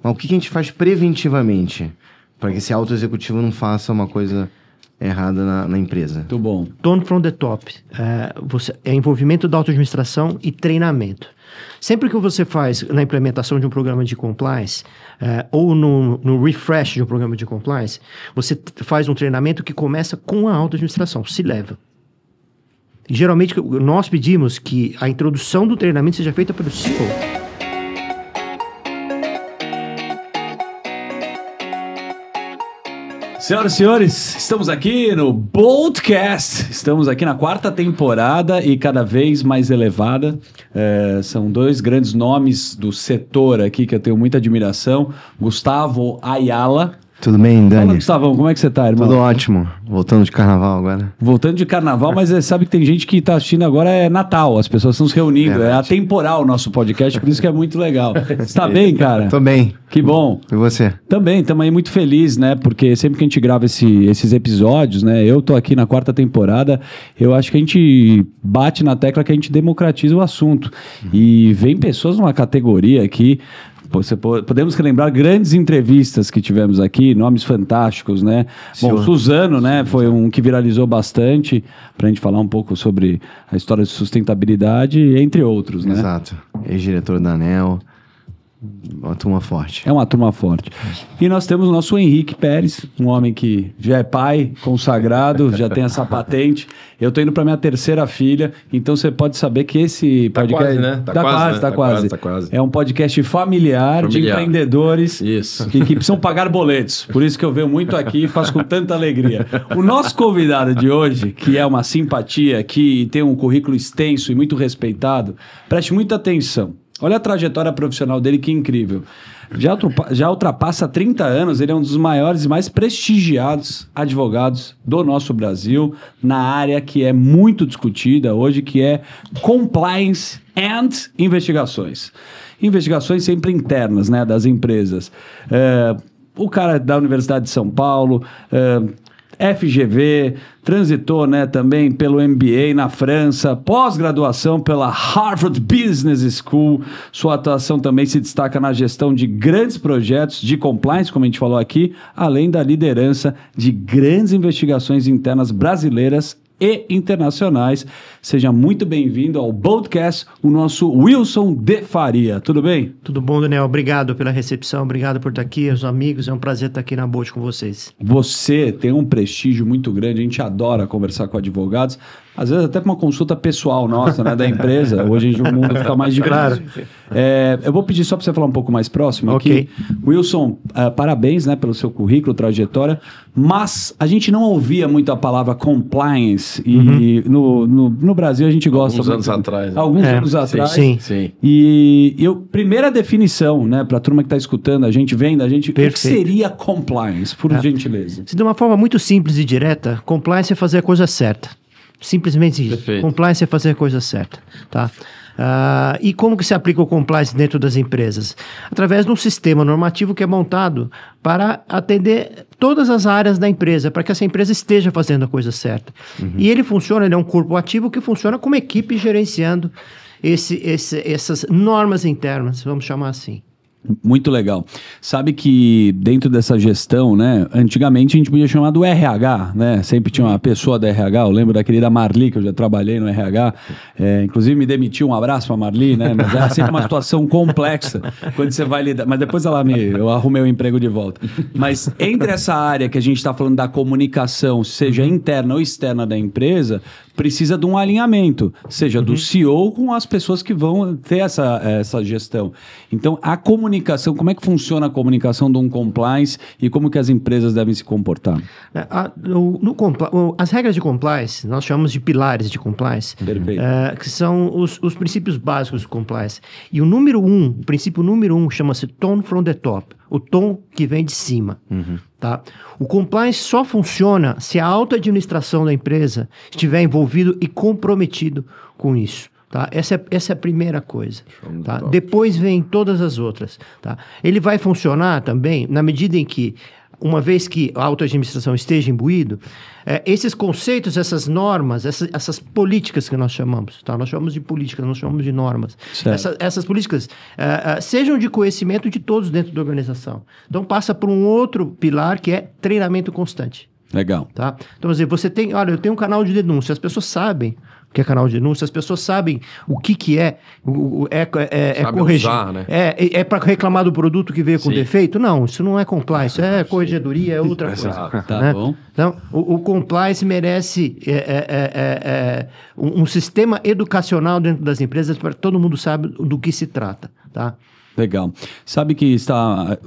Mas o que a gente faz preventivamente para que esse alto executivo não faça uma coisa errada na empresa? Muito bom. Tone from the top. É envolvimento da auto-administração e treinamento. Sempre que você faz na implementação de um programa de compliance, ou no refresh de um programa de compliance, você faz um treinamento que começa com a auto-administração, C-level. E geralmente nós pedimos que a introdução do treinamento seja feita pelo CEO. Senhoras e senhores, estamos aqui no Boldcast. Estamos aqui na 4ª temporada e cada vez mais elevada. São 2 grandes nomes do setor aqui que eu tenho muita admiração. Gustavo Ayala. Tudo bem, Dani? Fala, Gustavão, como é que você tá, irmão? Tudo ótimo. Voltando de carnaval agora. Voltando de carnaval, mas sabe que tem gente que tá assistindo agora, é Natal, as pessoas estão se reunindo, é atemporal o nosso podcast, por isso que é muito legal. Você tá bem, cara? Tô bem. Que bom. E você? Também, estamos aí muito felizes, né? Porque sempre que a gente grava esses episódios, né? Eu tô aqui na 4ª temporada, eu acho que a gente bate na tecla que a gente democratiza o assunto. E vem pessoas numa categoria aqui. Podemos relembrar grandes entrevistas que tivemos aqui, nomes fantásticos, né? Bom, Suzano, né? Foi um que viralizou bastante, para a gente falar um pouco sobre a história de sustentabilidade, entre outros, né? Exato. Ex-diretor da ANEEL. Uma turma forte. É uma turma forte. E nós temos o nosso Henrique Pérez, um homem que já é pai, consagrado, já tem essa patente. Eu tô indo para minha 3ª filha, então você pode saber que esse podcast... Quase, né? Tá quase. É um podcast familiar de empreendedores e que precisam pagar boletos. Por isso que eu venho muito aqui e faço com tanta alegria. O nosso convidado de hoje, que é uma simpatia, que tem um currículo extenso e muito respeitado, preste muita atenção. Olha a trajetória profissional dele, que incrível. Já ultrapassa 30 anos, ele é um dos maiores e mais prestigiados advogados do nosso Brasil, na área que é muito discutida hoje, que é compliance and investigações. Investigações sempre internas, né, das empresas. O cara da Universidade de São Paulo... FGV, transitou, né, também pelo MBA na França, pós-graduação pela Harvard Business School. Sua atuação também se destaca na gestão de grandes projetos de compliance, como a gente falou aqui, além da liderança de grandes investigações internas brasileiras e internacionais. Seja muito bem-vindo ao Boldcast, o nosso Wilson de Faria. Tudo bem? Tudo bom, Daniel? Obrigado pela recepção, obrigado por estar aqui, os amigos, é um prazer estar aqui na Bold com vocês. Você tem um prestígio muito grande, a gente adora conversar com advogados, às vezes até para uma consulta pessoal nossa, né, da empresa. Hoje o mundo fica mais difícil. Claro. Eu vou pedir só para você falar um pouco mais próximo aqui. Wilson, parabéns, né, pelo seu currículo, trajetória, mas a gente não ouvia muito a palavra compliance e no Brasil a gente gosta... Alguns anos atrás. Sim. E primeira definição, né, para a turma que está escutando, a gente vendo, o que seria compliance, por gentileza? De uma forma muito simples e direta, compliance é fazer a coisa certa. Simplesmente isso. Perfeito. Compliance é fazer a coisa certa, tá? E como que se aplica o compliance dentro das empresas? Através de um sistema normativo que é montado para atender todas as áreas da empresa, para que essa empresa esteja fazendo a coisa certa. E ele é um corpo ativo que funciona como equipe gerenciando essas normas internas, vamos chamar assim. Muito legal. Sabe que dentro dessa gestão, né, antigamente a gente podia chamar do RH, né, sempre tinha uma pessoa da RH, eu lembro da querida Marli, que eu já trabalhei no RH, inclusive me demitiu, um abraço pra Marli, né, mas era sempre uma situação complexa, quando você vai lidar, mas depois eu arrumei o emprego de volta. Mas entre essa área que a gente está falando da comunicação, seja interna ou externa da empresa, precisa de um alinhamento, seja do CEO com as pessoas que vão ter essa gestão. Então, a comunicação, como é que funciona a comunicação de um compliance e como que as empresas devem se comportar? As regras de compliance, nós chamamos de pilares de compliance, que são os princípios básicos do compliance. E o princípio número 1 chama-se tone from the top, o tom que vem de cima. Tá? O compliance só funciona se a auto-administração da empresa estiver envolvido e comprometido com isso. Tá? Essa é a primeira coisa. Tá? Depois vem todas as outras. Tá? Ele vai funcionar também na medida em que uma vez que a auto-administração esteja imbuído, esses conceitos, essas normas, essas políticas que nós chamamos, tá? Nós chamamos de políticas, nós chamamos de normas. Essas políticas sejam de conhecimento de todos dentro da organização. Então, passa por um outro pilar que é treinamento constante. Legal. Tá? Então, eu tenho um canal de denúncia, as pessoas sabem o que é canal de denúncia, as pessoas sabem o que é, corrigir. Usar, né? É para reclamar do produto que veio com defeito? Não, isso não é compliance, é corregedoria, é outra coisa. Tá, né? Bom. Então, o compliance merece um sistema educacional dentro das empresas para que todo mundo saiba do que se trata, tá? Legal. Sabe que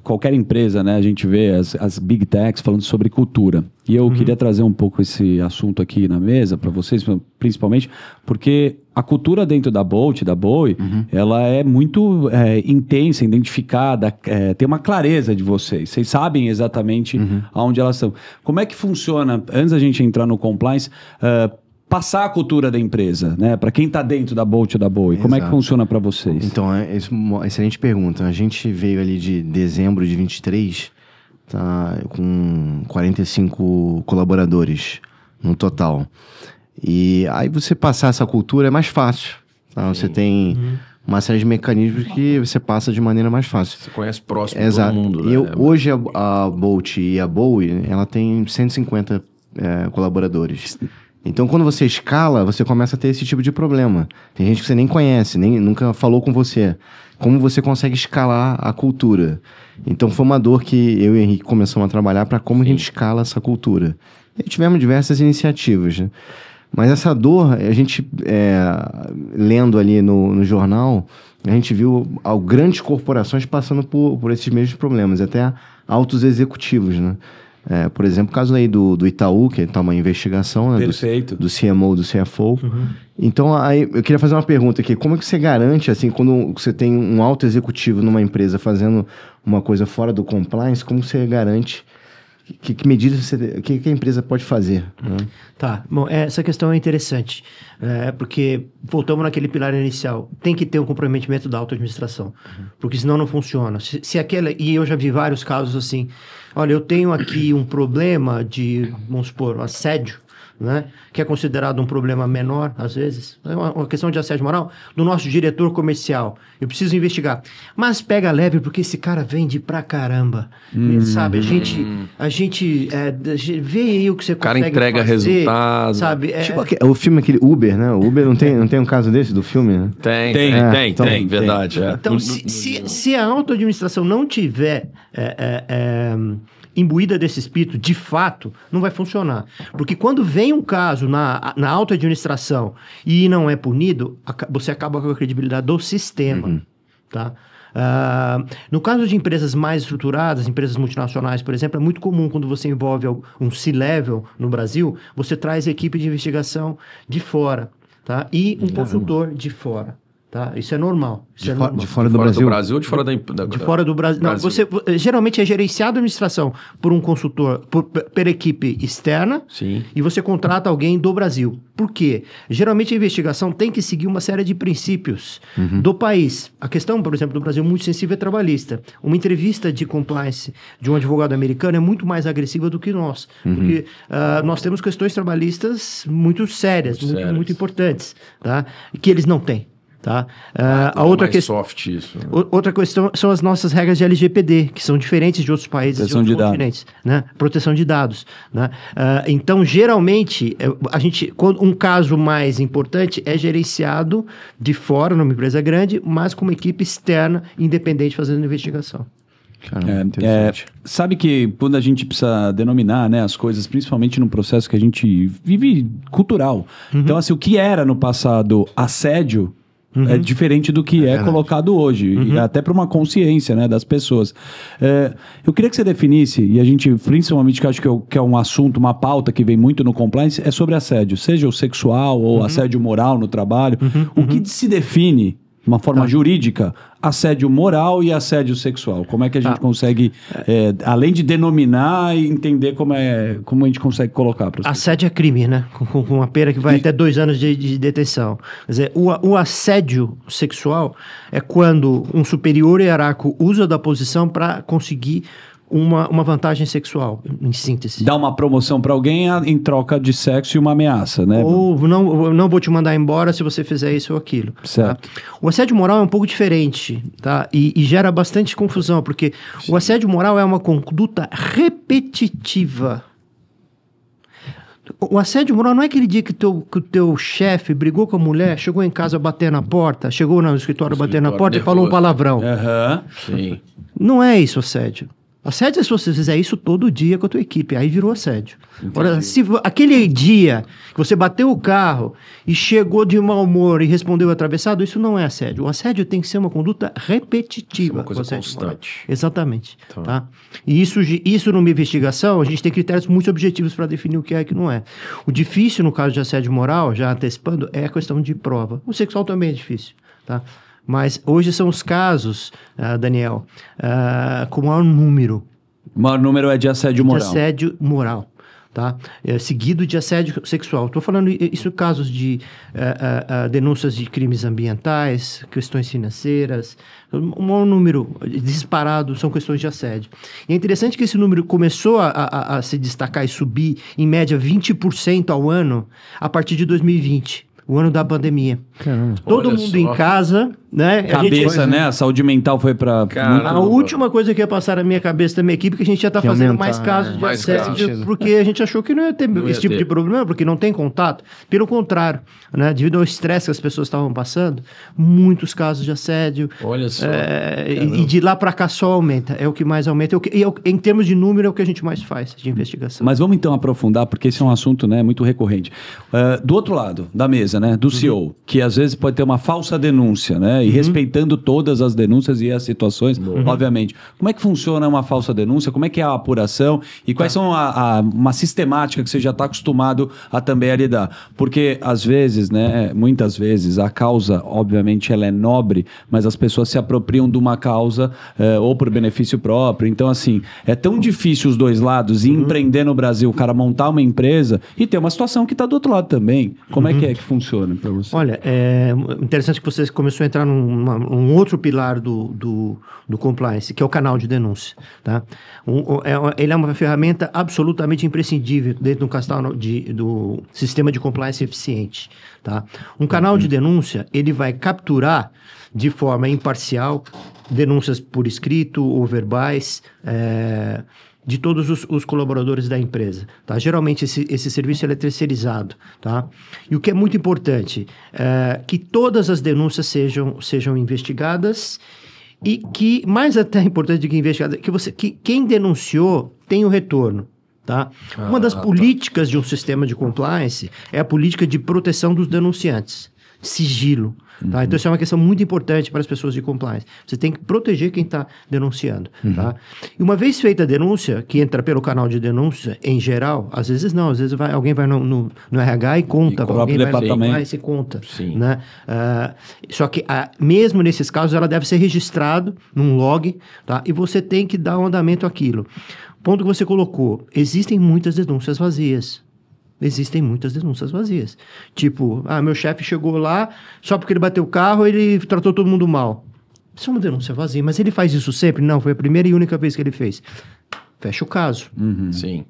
qualquer empresa, né, a gente vê as Big Techs falando sobre cultura. E eu queria trazer um pouco esse assunto aqui na mesa para vocês, principalmente, porque a cultura dentro da Bolt, da Bowie, ela é muito intensa, identificada, tem uma clareza de vocês. Vocês sabem exatamente aonde elas estão. Como é que funciona, antes da gente entrar no compliance, passar a cultura da empresa, né? Para quem está dentro da Bolt ou da Bowie, como é que funciona para vocês? Então, uma excelente pergunta. A gente veio ali de dezembro de 23, tá, com 45 colaboradores no total. E aí você passar essa cultura é mais fácil. Tá? Você tem uma série de mecanismos que você passa de maneira mais fácil. Você conhece próximo todo mundo. Né? Hoje a Bolt e a Bowie, ela tem 150 colaboradores. Então, quando você escala, você começa a ter esse tipo de problema. Tem gente que você nem conhece, nunca falou com você. Como você consegue escalar a cultura? Então, foi uma dor que eu e o Henrique começamos a trabalhar para como a gente escala essa cultura. E tivemos diversas iniciativas, né? Mas essa dor, a gente, lendo ali no jornal, a gente viu grandes corporações passando por esses mesmos problemas, até altos executivos, né? Por exemplo, o caso aí do Itaú, que está uma investigação, né, do CMO, do CFO. Então, aí, eu queria fazer uma pergunta aqui. Como é que você garante, assim, quando você tem um alto executivo numa empresa fazendo uma coisa fora do compliance, como você garante, que medidas que a empresa pode fazer? Né? Tá, bom, essa questão é interessante, porque voltamos naquele pilar inicial, tem que ter um comprometimento da auto-administração, porque senão não funciona. E eu já vi vários casos assim, olha, eu tenho aqui um problema de, vamos supor, assédio, né? Que é considerado um problema menor, às vezes, é uma questão de assédio moral, do nosso diretor comercial. Eu preciso investigar. Mas pega leve, porque esse cara vende pra caramba. Sabe? A gente vê aí o que você consegue fazer. O cara entrega resultado. Sabe? Tipo o filme, aquele Uber, né? O Uber não tem um caso desse do filme, né? Tem, verdade. Então, se a auto-administração não tiver imbuída desse espírito, de fato, não vai funcionar. Porque quando vem um caso na auto-administração e não é punido, você acaba com a credibilidade do sistema. Tá? No caso de empresas mais estruturadas, empresas multinacionais, por exemplo, é muito comum quando você envolve um C-level no Brasil, você traz a equipe de investigação de fora, tá? E um consultor de fora. Tá? Isso é normal. De fora do Brasil? Ou de fora de fora do Brasil. Não, geralmente é gerenciado a administração por um consultor, per equipe externa. Sim. E você contrata alguém do Brasil. Por quê? Geralmente a investigação tem que seguir uma série de princípios do país. A questão, por exemplo, do Brasil muito sensível é trabalhista. Uma entrevista de compliance de um advogado americano é muito mais agressiva do que nós. Porque nós temos questões trabalhistas muito sérias, muito importantes, tá? Que eles não têm. Tá? A outra questão, soft isso, né? Outra questão são as nossas regras de LGPD, que são diferentes de outros países e outros continentes, né? Proteção de dados, né? Então, geralmente, um caso mais importante é gerenciado de fora, numa empresa grande, mas com uma equipe externa, independente, fazendo investigação. Sabe que quando a gente precisa denominar, né, as coisas, principalmente num processo que a gente vive cultural. Então, assim, o que era no passado assédio é diferente do que é colocado hoje, e até para uma consciência, né, das pessoas. Eu queria que você definisse, e a gente, principalmente, que eu acho que é um assunto, uma pauta que vem muito no compliance, é sobre assédio, seja o sexual ou assédio moral no trabalho. O que se define, de uma forma jurídica, assédio moral e assédio sexual? Como é que a gente consegue, além de denominar, entender como a gente consegue colocar para assédio é crime, né? Com uma pena que vai até 2 anos de detenção. Quer dizer, o assédio sexual é quando um superior hierárquico usa da posição para conseguir uma vantagem sexual, em síntese. Dá uma promoção para alguém em troca de sexo e uma ameaça, né? Ou não vou te mandar embora se você fizer isso ou aquilo. Certo. Tá? O assédio moral é um pouco diferente, tá? E gera bastante confusão, porque o assédio moral é uma conduta repetitiva. O assédio moral não é aquele dia que o teu chefe brigou com a mulher, chegou em casa bater na porta, chegou no escritório bater na porta e falou um palavrão. Sim. Não é isso assédio. Assédio é se você fizer isso todo dia com a tua equipe, aí virou assédio. Agora, se aquele dia que você bateu o carro e chegou de mau humor e respondeu atravessado, isso não é assédio. O assédio tem que ser uma conduta repetitiva. Uma coisa constante. Exatamente. Tá? E isso numa investigação, a gente tem critérios muito objetivos para definir o que é e o que não é. O difícil no caso de assédio moral, já antecipando, é a questão de prova. O sexual também é difícil, tá? Mas hoje são os casos, Daniel, com maior número. O maior número é de assédio moral. De assédio moral, tá? Seguido de assédio sexual. Estou falando isso em casos de denúncias de crimes ambientais, questões financeiras. O maior número disparado são questões de assédio. E é interessante que esse número começou a se destacar e subir, em média, 20% ao ano, a partir de 2020. O ano da pandemia. Caramba. Todo mundo em casa, né? Cabeça, né? A saúde mental foi para... A última coisa que ia passar na minha cabeça da minha equipe é que a gente já está fazendo mais casos de assédio, porque a gente achou que não ia ter esse tipo de problema, porque não tem contato. Pelo contrário, né? Devido ao estresse que as pessoas estavam passando, muitos casos de assédio. Olha só. E de lá para cá só aumenta. É o que mais aumenta. Em termos de número, é o que a gente mais faz de investigação. Mas vamos então aprofundar, porque esse é um assunto, né, muito recorrente. Do outro lado da mesa, né, do CEO, que às vezes pode ter uma falsa denúncia, né, e respeitando todas as denúncias e as situações, obviamente. Como é que funciona uma falsa denúncia? Como é que é a apuração? E quais são uma sistemática que você já está acostumado a também lidar? Porque às vezes, né, muitas vezes, a causa, obviamente, ela é nobre, mas as pessoas se apropriam de uma causa ou por benefício próprio. Então, assim, é tão difícil os dois lados, e empreender no Brasil, o cara montar uma empresa e ter uma situação que está do outro lado também. Como é que funciona para você? Olha, é interessante que você começou a entrar num outro pilar do compliance, que é o canal de denúncia. Tá? Ele é uma ferramenta absolutamente imprescindível dentro do sistema de compliance eficiente. Tá? Um canal de denúncia, ele vai capturar de forma imparcial denúncias por escrito ou verbais, de todos os colaboradores da empresa. Tá? Geralmente, esse serviço ele é terceirizado. Tá? E o que é muito importante é que todas as denúncias sejam investigadas e que, mais até importante do que investigada, que quem denunciou tem o retorno. Tá? Uma das políticas de um sistema de compliance é a política de proteção dos denunciantes. Sigilo. Tá? Então, isso é uma questão muito importante para as pessoas de compliance. Você tem que proteger quem está denunciando. Tá? E uma vez feita a denúncia, que entra pelo canal de denúncia, em geral, às vezes não, às vezes alguém vai no RH e conta. Alguém vai no compliance e conta. Né? Só que, mesmo nesses casos, ela deve ser registrada num log, tá? E você tem que dar um andamento àquilo. Ponto que você colocou, existem muitas denúncias vazias. Existem muitas denúncias vazias. Tipo, meu chefe chegou lá, só porque ele bateu o carro, ele tratou todo mundo mal. Isso é uma denúncia vazia, mas ele faz isso sempre? Não, foi a primeira e única vez que ele fez. Fecha o caso. Sim.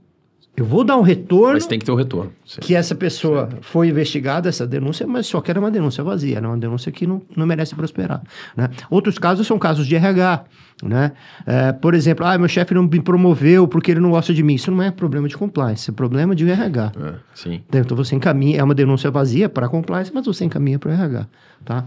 Eu vou dar um retorno... Mas tem que ter o retorno. Sim. Que essa pessoa foi investigada, essa denúncia, mas só que era uma denúncia vazia, era uma denúncia que não merece prosperar. Né? Outros casos são casos de RH. Né? Por exemplo, meu chefe não me promoveu porque ele não gosta de mim. Isso não é problema de compliance, é problema de RH. Sim. Então você encaminha, é uma denúncia vazia para compliance, mas você encaminha para o RH. Tá?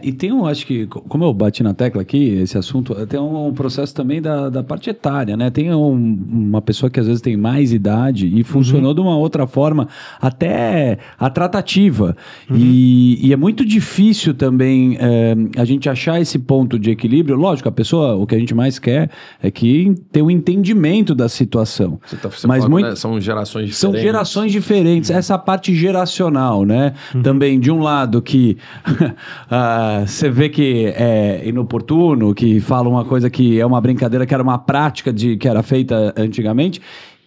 E tem acho que, como eu bati na tecla aqui, esse assunto, tem um processo também da parte etária, né? Tem uma pessoa que às vezes tem mais idade e funcionou de uma outra forma, até a tratativa. E é muito difícil também a gente achar esse ponto de equilíbrio. Lógico, a pessoa, o que a gente mais quer é que tenha um entendimento da situação. Mas falando, né? São gerações diferentes. São gerações diferentes. Essa parte geracional, né? Também, de um lado que... você vê que é inoportuno, que fala uma coisa que é uma brincadeira, que era uma prática que era feita antigamente,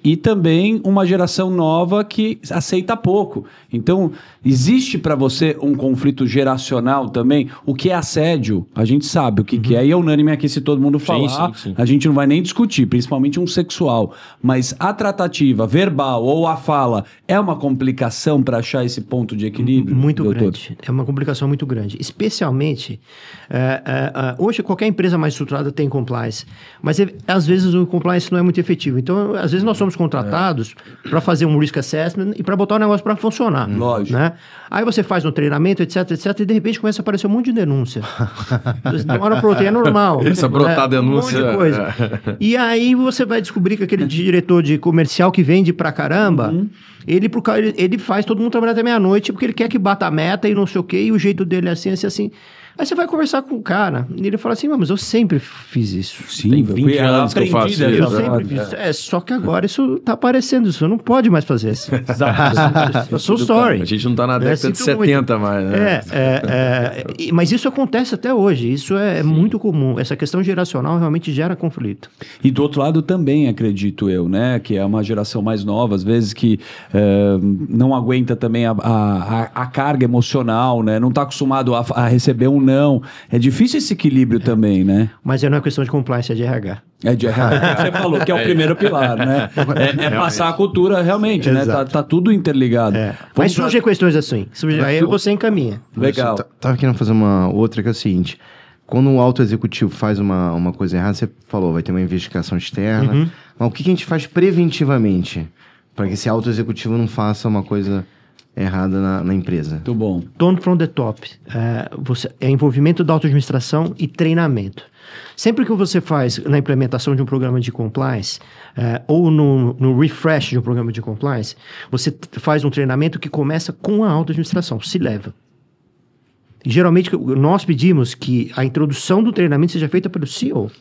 e também uma geração nova que aceita pouco. Então, existe para você um conflito geracional também? O que é assédio? A gente sabe o que é, e é unânime aqui se todo mundo falar. Sim. A gente não vai nem discutir, principalmente um sexual. Mas a tratativa verbal ou a fala é uma complicação para achar esse ponto de equilíbrio? Muito grande. É uma complicação muito grande. Especialmente, hoje qualquer empresa mais estruturada tem compliance, mas às vezes o compliance não é muito efetivo. Então, às vezes nós somos contratados para fazer um risk assessment e para botar o negócio para funcionar. Lógico. Né? Aí você faz um treinamento, etc, e de repente começa a aparecer um monte de denúncia. De uma hora para outra, é normal. Começa a brotar denúncia. Um monte de coisa. E aí você vai descobrir que aquele diretor de comercial que vende pra caramba, ele faz todo mundo trabalhar até meia-noite porque ele quer que bata a meta e não sei o quê, e o jeito dele é assim, assim. Aí você vai conversar com o cara e ele fala assim, mas eu sempre fiz isso. Sim, tem 20 anos que eu faço isso. Eu sempre fiz isso. Só que agora isso tá aparecendo, isso não pode mais fazer isso. Eu sou sorry. A gente não tá na década de 70 mais, né? Mas isso acontece até hoje, isso é muito comum. Essa questão geracional realmente gera conflito. E do outro lado também, acredito eu, né? Que é uma geração mais nova, às vezes que não aguenta também a carga emocional, né? Não tá acostumado a receber um não. É difícil esse equilíbrio também, né? Mas não é questão de compliance, é de RH. É de RH. Você falou que é o primeiro pilar, né? É passar a cultura realmente, né? Tá tudo interligado. Mas surgem questões assim. Aí você encaminha. Legal. Tava querendo fazer uma outra que é o seguinte. Quando o alto executivo faz uma coisa errada, você falou, vai ter uma investigação externa. Mas o que a gente faz preventivamente para que esse alto executivo não faça uma coisa errada na empresa? Muito bom. Tone from the top. É envolvimento da auto-administração e treinamento. Sempre que você faz na implementação de um programa de compliance, ou no refresh de um programa de compliance, você faz um treinamento que começa com a auto-administração, se leva. E, geralmente, nós pedimos que a introdução do treinamento seja feita pelo CEO.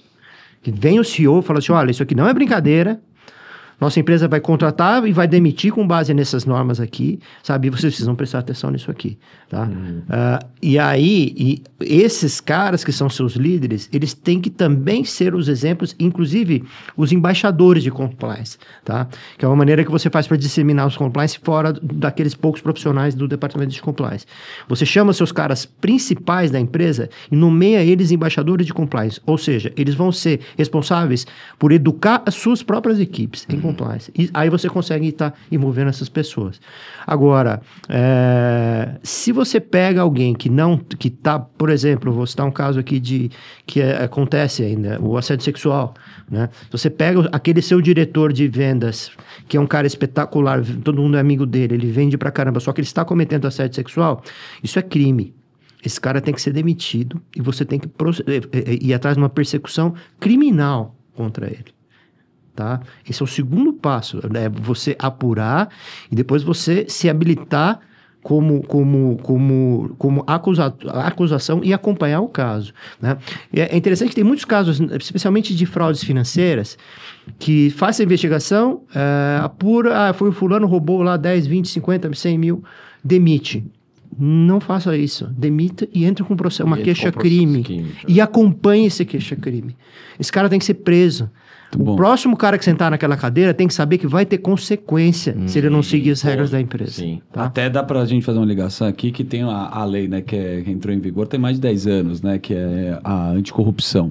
Que venha o CEO e fala assim, olha, isso aqui não é brincadeira, nossa empresa vai contratar e vai demitir com base nessas normas aqui, sabe? E vocês precisam prestar atenção nisso aqui, tá? E aí, esses caras que são seus líderes, eles têm que também ser os exemplos, inclusive os embaixadores de compliance, tá? Que é uma maneira que você faz para disseminar os compliance fora daqueles poucos profissionais do departamento de compliance. Você chama seus caras principais da empresa e nomeia eles embaixadores de compliance, ou seja, eles vão ser responsáveis por educar as suas próprias equipes em compliance. E aí você consegue estar envolvendo essas pessoas. Agora, se você pega alguém que está, por exemplo, vou citar um caso aqui que acontece ainda, o assédio sexual, né? Você pega aquele seu diretor de vendas, que é um cara espetacular, todo mundo é amigo dele, ele vende pra caramba, só que ele está cometendo assédio sexual, isso é crime. Esse cara tem que ser demitido e você tem que ir atrás de uma persecução criminal contra ele. Tá? Esse é o segundo passo, né? Você apurar e depois você se habilitar como acusação e acompanhar o caso, né? É interessante que tem muitos casos, especialmente de fraudes financeiras, que faz a investigação, apura, foi o fulano, roubou lá 10, 20, 50, 100 mil, demite. Não faça isso. Demita e entra com uma queixa-crime. E acompanhe esse queixa-crime. Esse cara tem que ser preso. O próximo cara que sentar naquela cadeira tem que saber que vai ter consequência se ele não seguir as regras da empresa. Sim. Tá? Até dá pra gente fazer uma ligação aqui que tem a lei, né, que entrou em vigor tem mais de 10 anos, né, que é a anticorrupção.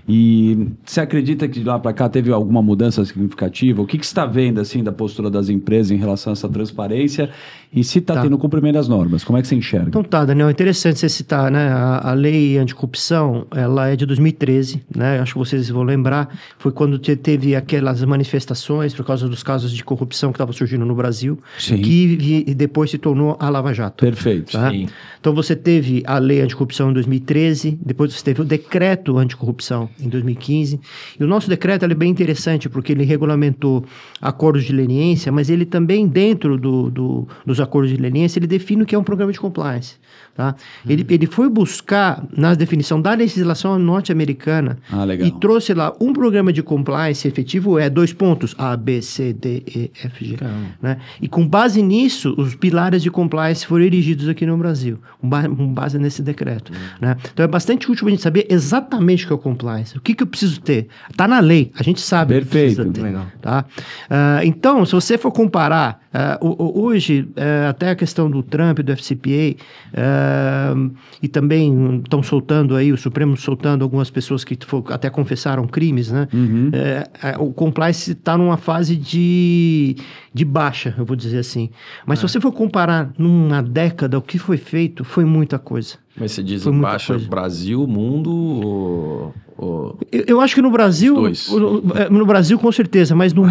E você acredita que de lá pra cá teve alguma mudança significativa? O que você está vendo, assim, da postura das empresas em relação a essa transparência e se está tendo cumprimento das normas? Como é que você enxerga? Então Daniel, é interessante você citar, né, a lei anticorrupção, ela é de 2013, né, acho que vocês vão lembrar, foi quando teve aquelas manifestações por causa dos casos de corrupção que estavam surgindo no Brasil, que depois se tornou a Lava Jato. Perfeito. Tá? Sim. Então você teve a lei anticorrupção em 2013, depois você teve o decreto anticorrupção em 2015, e o nosso decreto é bem interessante porque ele regulamentou acordos de leniência, mas ele também dentro dos acordos de leniência, ele define o que é um programa de compliance. Tá? Ele foi buscar na definição da legislação norte-americana e trouxe lá um programa de compliance efetivo é 2 pontos, A, B, C, D, E, F, G. Né? E com base nisso, os pilares de compliance foram erigidos aqui no Brasil, com base nesse decreto. Né? Então é bastante útil a gente saber exatamente o que é o compliance, o que eu preciso ter. Está na lei, a gente sabe. Perfeito. O que precisa ter. Tá? Então, se você for comparar, hoje, até a questão do Trump, do FCPA, e também estão soltando aí, o Supremo soltando algumas pessoas que até confessaram crimes, né? O compliance está numa fase de baixa, eu vou dizer assim. Mas se você for comparar numa década, o que foi feito, foi muita coisa. Mas você diz em baixa Brasil, mundo ou... Eu acho que no Brasil, no Brasil com certeza, mas no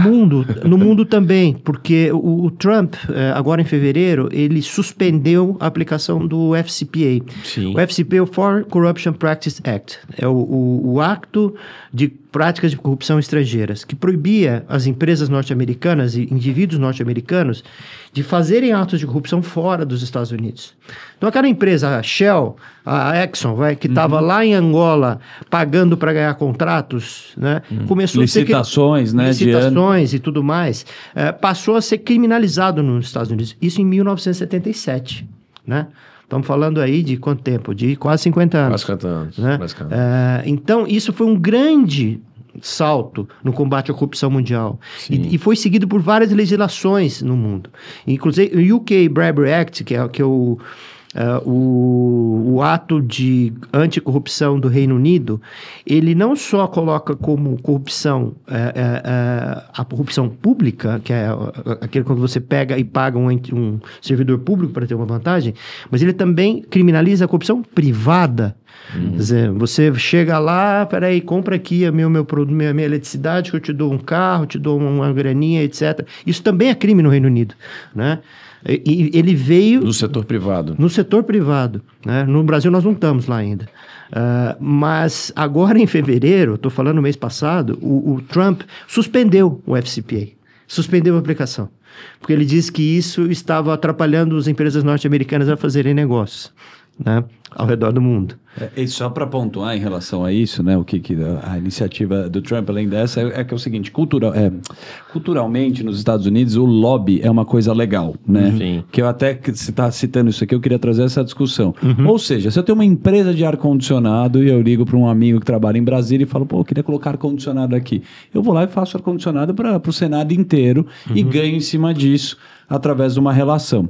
mundo também, porque o Trump, agora em fevereiro, ele suspendeu a aplicação do FCPA. Sim. O FCPA é o Foreign Corrupt Practices Act, é o Acto de Práticas de Corrupção Estrangeiras, que proibia as empresas norte-americanas e indivíduos norte-americanos de fazerem atos de corrupção fora dos Estados Unidos. Então, aquela empresa, a Shell, a Exxon, que estava lá em Angola pagando para ganhar contratos, né? Começou licitações, a ser licitações e tudo mais, passou a ser criminalizado nos Estados Unidos. Isso em 1977, né? Estamos falando aí de quanto tempo? De quase 50 anos. Quase 50 anos. Né? Então, isso foi um grande salto no combate à corrupção mundial. E foi seguido por várias legislações no mundo. Inclusive, o UK Bribery Act, que é o ato de anticorrupção do Reino Unido, ele não só coloca como corrupção a corrupção pública, que é aquele quando você pega e paga um servidor público para ter uma vantagem, mas ele também criminaliza a corrupção privada. Quer dizer, você chega lá, peraí, compra aqui a minha eletricidade, que eu te dou um carro, te dou uma graninha, etc. Isso também é crime no Reino Unido, né? E ele veio... No setor privado. No setor privado. Né? No Brasil nós não estamos lá ainda. Mas agora em fevereiro, estou falando no mês passado, o Trump suspendeu o FCPA. Suspendeu a aplicação. Porque ele disse que isso estava atrapalhando as empresas norte-americanas a fazerem negócios, né? Ao redor do mundo. E só para pontuar em relação a isso, né, o que a iniciativa do Trump, além dessa, é que é o seguinte, culturalmente nos Estados Unidos o lobby é uma coisa legal, né? Sim. Que eu até, você está citando isso aqui, eu queria trazer essa discussão. Ou seja, se eu tenho uma empresa de ar-condicionado e eu ligo para um amigo que trabalha em Brasília e falo, eu queria colocar ar-condicionado aqui. Eu vou lá e faço ar-condicionado para o Senado inteiro e ganho em cima disso através de uma relação.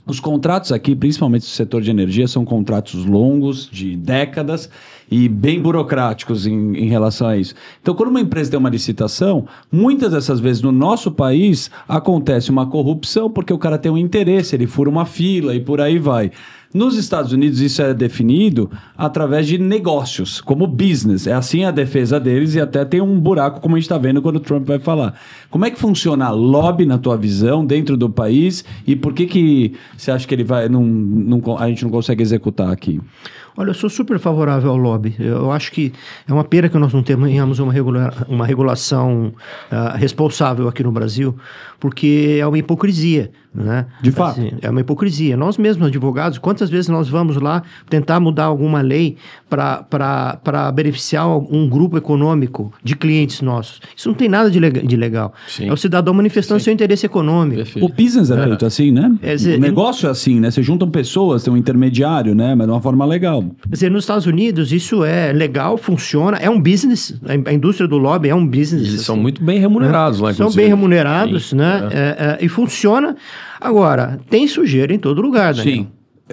Os contratos aqui, principalmente do setor de energia, são contratos longos, de décadas e bem burocráticos em relação a isso. Então, quando uma empresa tem uma licitação, muitas dessas vezes no nosso país acontece uma corrupção porque o cara tem um interesse, ele fura uma fila e por aí vai. Nos Estados Unidos isso é definido através de negócios, como business. É assim a defesa deles e até tem um buraco, como a gente está vendo quando o Trump vai falar. Como é que funciona lobby na tua visão dentro do país e por que você acha que ele vai, a gente não consegue executar aqui? Olha, eu sou super favorável ao lobby. Eu acho que é uma pena que nós não tenhamos uma regulação responsável aqui no Brasil, porque é uma hipocrisia, né? De fato. Assim, é uma hipocrisia. Nós mesmos, advogados, quantas vezes nós vamos lá tentar mudar alguma lei para beneficiar um grupo econômico de clientes nossos? Isso não tem nada de legal. Sim. É o cidadão manifestando seu interesse econômico. Perfeito. O business é feito assim, né? O negócio é assim, né? Você juntam pessoas, tem um intermediário, né? Mas de uma forma legal. Quer dizer, nos Estados Unidos isso é legal, funciona, é um business, a indústria do lobby é um business. Eles são muito bem remunerados lá, inclusive. São bem remunerados, né? E funciona. Agora, tem sujeira em todo lugar, né? Sim.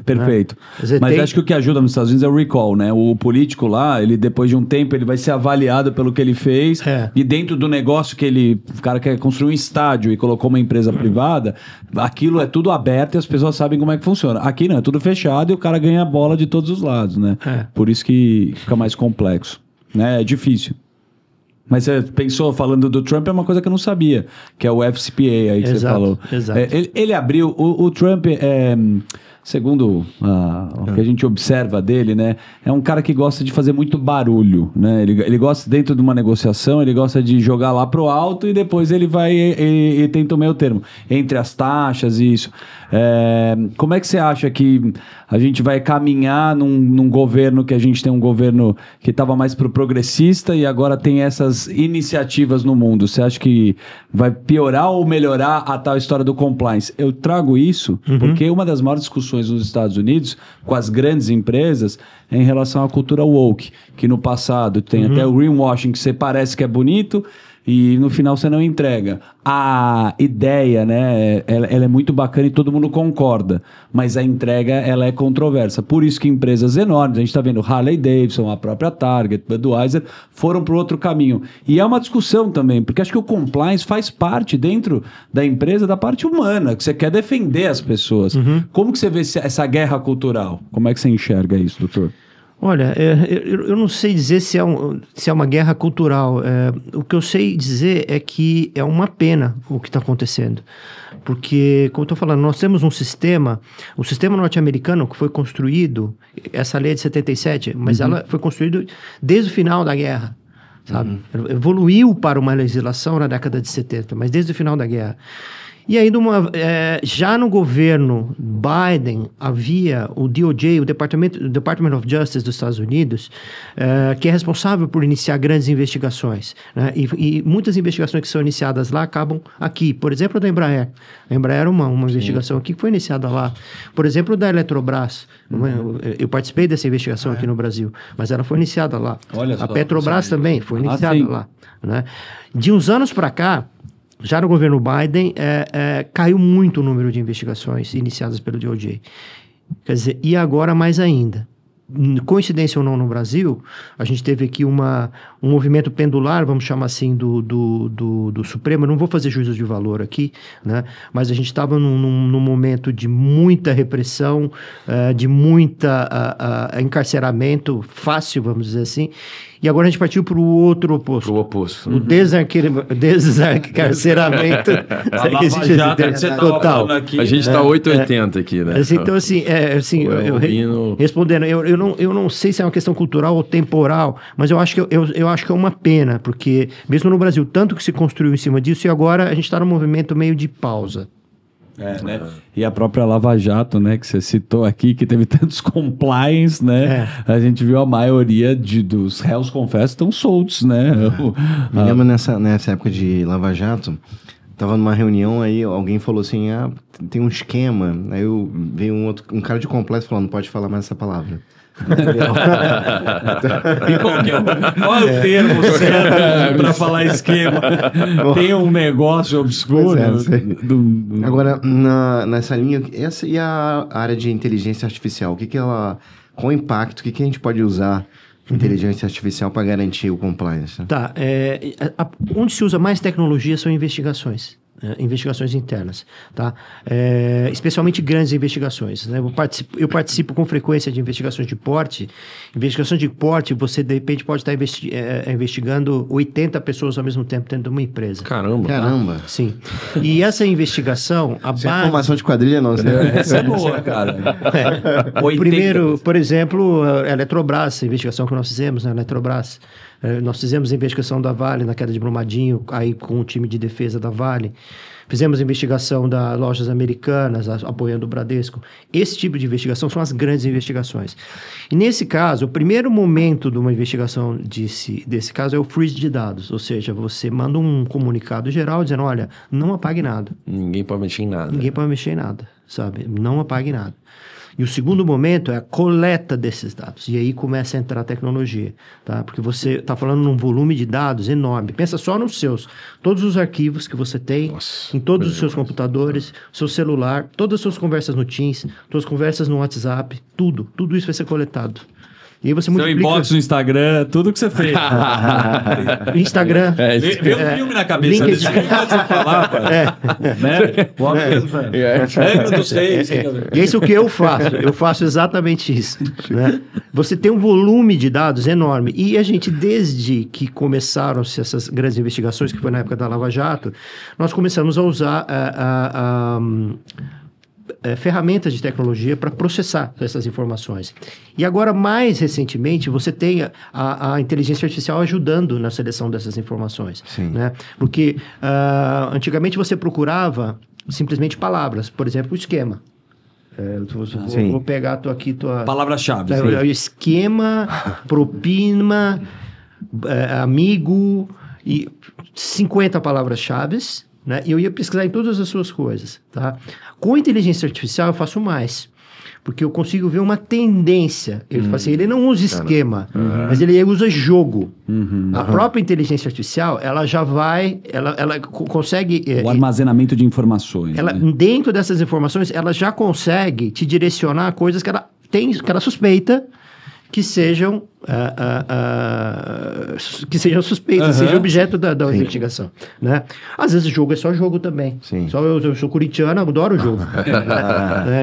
Perfeito. Né? Mas acho que o que ajuda nos Estados Unidos é o recall, né? O político lá, ele depois de um tempo, ele vai ser avaliado pelo que ele fez. E dentro do negócio o cara quer construir um estádio e colocou uma empresa privada, aquilo é tudo aberto e as pessoas sabem como é que funciona. Aqui não, é tudo fechado e o cara ganha a bola de todos os lados, né? Por isso que fica mais complexo, né? É difícil. Mas você pensou, falando do Trump, é uma coisa que eu não sabia, que é o FCPA aí que você falou. Exato. Ele abriu, o Trump, segundo o que a gente observa dele, né, é um cara que gosta de fazer muito barulho, né? Ele gosta, dentro de uma negociação, ele gosta de jogar lá pro alto e depois ele vai e tenta o meio termo, entre as taxas e isso. Como é que você acha que a gente vai caminhar num governo que a gente tem um governo que estava mais pro progressista e agora tem essas essas iniciativas no mundo? Você acha que vai piorar ou melhorar a tal história do compliance? Eu trago isso porque uma das maiores discussões nos Estados Unidos com as grandes empresas é em relação à cultura woke, que no passado tem até o greenwashing, que você parece que é bonito e no final você não entrega. A ideia, né, ela é muito bacana e todo mundo concorda, mas a entrega, ela é controversa. Por isso que empresas enormes, a gente está vendo Harley Davidson, a própria Target, Budweiser, foram para o outro caminho. E é uma discussão também, porque acho que o compliance faz parte dentro da empresa, da parte humana, que você quer defender as pessoas. Como que você vê essa guerra cultural? Como é que você enxerga isso, doutor? Olha, eu não sei dizer se é uma guerra cultural. O que eu sei dizer é que é uma pena o que está acontecendo. Porque, como eu estou falando, nós temos um sistema, o sistema norte-americano que foi construído, essa lei é de 77, mas ela foi construída desde o final da guerra, sabe? Evoluiu para uma legislação na década de 70, mas desde o final da guerra. E aí, já no governo Biden, havia o DOJ, o Department of Justice dos Estados Unidos, que é responsável por iniciar grandes investigações, né? E muitas investigações que são iniciadas lá acabam aqui. Por exemplo, da Embraer. A Embraer é uma investigação aqui que foi iniciada lá. Por exemplo, da Eletrobras. Eu participei dessa investigação aqui no Brasil, mas ela foi iniciada lá. Olha só, a Petrobras também foi iniciada lá, né? De uns anos para cá, já no governo Biden, caiu muito o número de investigações iniciadas pelo DOJ. Quer dizer, e agora mais ainda. Coincidência ou não no Brasil, a gente teve aqui um movimento pendular, vamos chamar assim, do Supremo. Eu não vou fazer juízo de valor aqui, né? Mas a gente estava num momento de muita repressão, de muita encarceramento fácil, vamos dizer assim. E agora a gente partiu para o outro oposto. Para o oposto. O desencarceramento. Total. Aqui, a gente está 880 aqui, né? Então, assim, respondendo, eu não sei se é uma questão cultural ou temporal, mas eu acho que é uma pena, porque mesmo no Brasil, tanto que se construiu em cima disso, e agora a gente está num movimento meio de pausa. Né? E a própria Lava Jato, né, que você citou aqui, que teve tantos compliance, né? A gente viu a maioria dos réus confessos estão soltos, né? Me lembro nessa época de Lava Jato, tava numa reunião, aí alguém falou assim, tem um esquema, aí veio um cara de compliance falando, não pode falar mais essa palavra. Qual é o termo certo para falar esquema? Tem um negócio obscuro. Agora, nessa linha, essa e a área de inteligência artificial, qual o impacto, o que a gente pode usar inteligência artificial para garantir o compliance? Tá, onde se usa mais tecnologia são investigações internas, tá? Especialmente grandes investigações, né? Eu participo com frequência de investigações de porte. Investigações de porte, você de repente pode estar investigando 80 pessoas ao mesmo tempo dentro de uma empresa. Caramba! Tá? Sim. E essa investigação, a base... formação de quadrilha não, essa é boa, cara. Primeiro, por exemplo, a Eletrobras, a investigação que nós fizemos, né? Eletrobras. Nós fizemos a investigação da Vale na queda de Brumadinho, aí com o time de defesa da Vale. Fizemos a investigação das lojas americanas, apoiando o Bradesco. Esse tipo de investigação são as grandes investigações. E nesse caso, o primeiro momento de uma investigação desse caso é o freeze de dados. Ou seja, você manda um comunicado geral dizendo, olha, não apague nada. Ninguém pode mexer em nada. Ninguém pode mexer em nada, sabe? Não apague nada. E o segundo momento é a coleta desses dados. E aí começa a entrar a tecnologia, tá? Porque você está falando num volume de dados enorme. Pensa só nos todos os arquivos que você tem, em todos os seus computadores, seu celular, todas as suas conversas no Teams, suas conversas no WhatsApp, tudo isso vai ser coletado. E aí você multiplica... Seu inbox no Instagram, tudo que você fez. Instagram. Vê um filme na cabeça desse que você falar, cara. Regra dos reis. E é isso que eu faço. Eu faço exatamente isso. Né? Você tem um volume de dados enorme. E a gente, desde que começaram-se essas grandes investigações, que foi na época da Lava Jato, nós começamos a usar ferramentas de tecnologia para processar essas informações. E agora, mais recentemente, você tem a inteligência artificial ajudando na seleção dessas informações. Né? Porque antigamente você procurava simplesmente palavras, por exemplo, o esquema. Vou pegar tua... Palavra-chave. Esquema, propina, amigo... e 50 palavras-chave, né? E eu ia pesquisar em todas as suas coisas, tá? Com inteligência artificial eu faço mais, porque eu consigo ver uma tendência. Ele fala assim, ele não usa esquema, mas ele usa jogo. A própria inteligência artificial, ela já vai, ela consegue... O armazenamento de informações. Ela, né? Dentro dessas informações, ela já consegue te direcionar a coisas que ela tem, que ela suspeita que sejam suspeitas, sejam objeto da investigação, né? Às vezes o jogo é só jogo também. Sim. Só eu sou corintiano, adoro o jogo.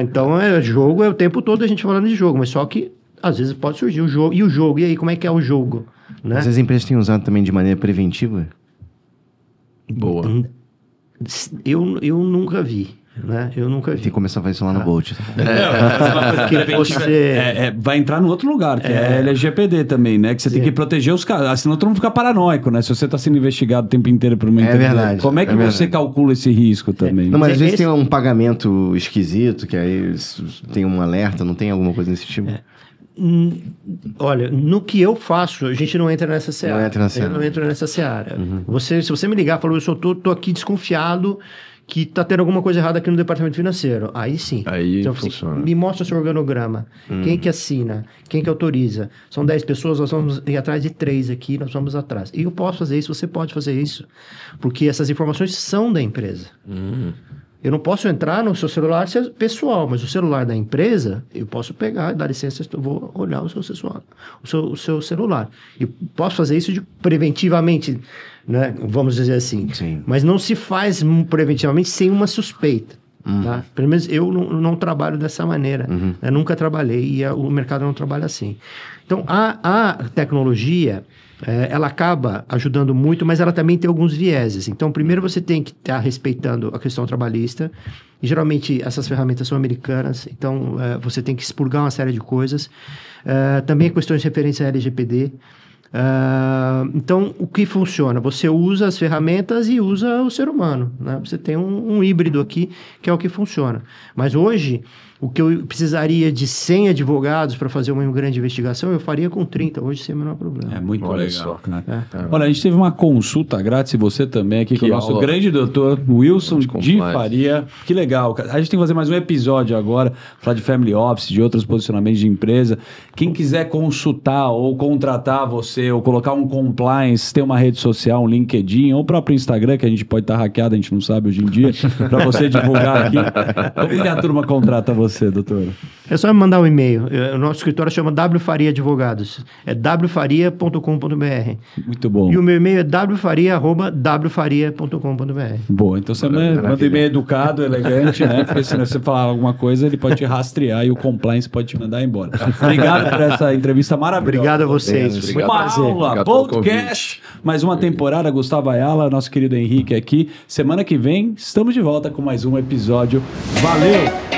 Então, jogo é o tempo todo a gente falando de jogo, mas só que às vezes pode surgir o jogo. E o jogo? E aí, como é que é o jogo? Né? Mas as empresas têm usado também de maneira preventiva? Boa. Eu nunca vi. Né? Eu nunca vi. Tem que começar a fazer isso lá no Bolt. Vai entrar no outro lugar, que é LGPD também, né? Que você tem que proteger os caras, senão todo mundo fica paranoico, né? Se você está sendo investigado o tempo inteiro por uma empresa. É verdade. Como é que você calcula esse risco também? Não, mas às vezes tem um pagamento esquisito, que aí tem um alerta, não tem alguma coisa desse tipo? Olha, no que eu faço, a gente não entra nessa seara. Eu não entro nessa seara. Se você me ligar e falar, eu tô aqui desconfiado que está tendo alguma coisa errada aqui no departamento financeiro. Aí sim. Aí então, funciona. Me mostra o seu organograma. Quem que assina? Quem que autoriza? São 10 pessoas, nós vamos ir atrás de 3 aqui, nós vamos atrás. E eu posso fazer isso, você pode fazer isso. Porque essas informações são da empresa. Eu não posso entrar no seu celular pessoal, mas o celular da empresa, eu posso pegar, dar licença, eu vou olhar o seu celular. E posso fazer isso preventivamente, né? Vamos dizer assim. Sim. Mas não se faz preventivamente sem uma suspeita. Tá? Pelo menos eu não trabalho dessa maneira. Eu nunca trabalhei e o mercado não trabalha assim. Então, a tecnologia... ela acaba ajudando muito, mas ela também tem alguns vieses. Então, primeiro você tem que estar respeitando a questão trabalhista. E, geralmente, essas ferramentas são americanas. Então, você tem que expurgar uma série de coisas. Também questões de referência à LGPD. Então, o que funciona? Você usa as ferramentas e usa o ser humano, né? Você tem um híbrido aqui, que é o que funciona. Mas hoje... O que eu precisaria de 100 advogados para fazer uma grande investigação, eu faria com 30, hoje sem o menor problema. É muito legal. Olha, a gente teve uma consulta grátis, e você também, aqui com o nosso grande doutor Wilson de Faria. Que legal. A gente tem que fazer mais um episódio agora, falar de family office, de outros posicionamentos de empresa. Quem quiser consultar ou contratar você, ou colocar um compliance, tem uma rede social, um LinkedIn, ou o próprio Instagram, que a gente pode estar hackeado, a gente não sabe hoje em dia, para você divulgar aqui. Como que a turma contrata você? Doutor? É só me mandar um e-mail. O nosso escritório chama W Faria Advogados. É wfaria.com.br. Muito bom. E o meu e-mail é wfaria@wfaria.com.br. Boa, então você manda um e-mail educado, elegante, né? Porque se você falar alguma coisa, ele pode te rastrear e o compliance pode te mandar embora. Obrigado por essa entrevista maravilhosa. Obrigado a vocês. Obrigado. Uma aula, podcast, mais uma temporada. Gustavo Ayala, nosso querido Henrique aqui. Semana que vem, estamos de volta com mais um episódio. Valeu!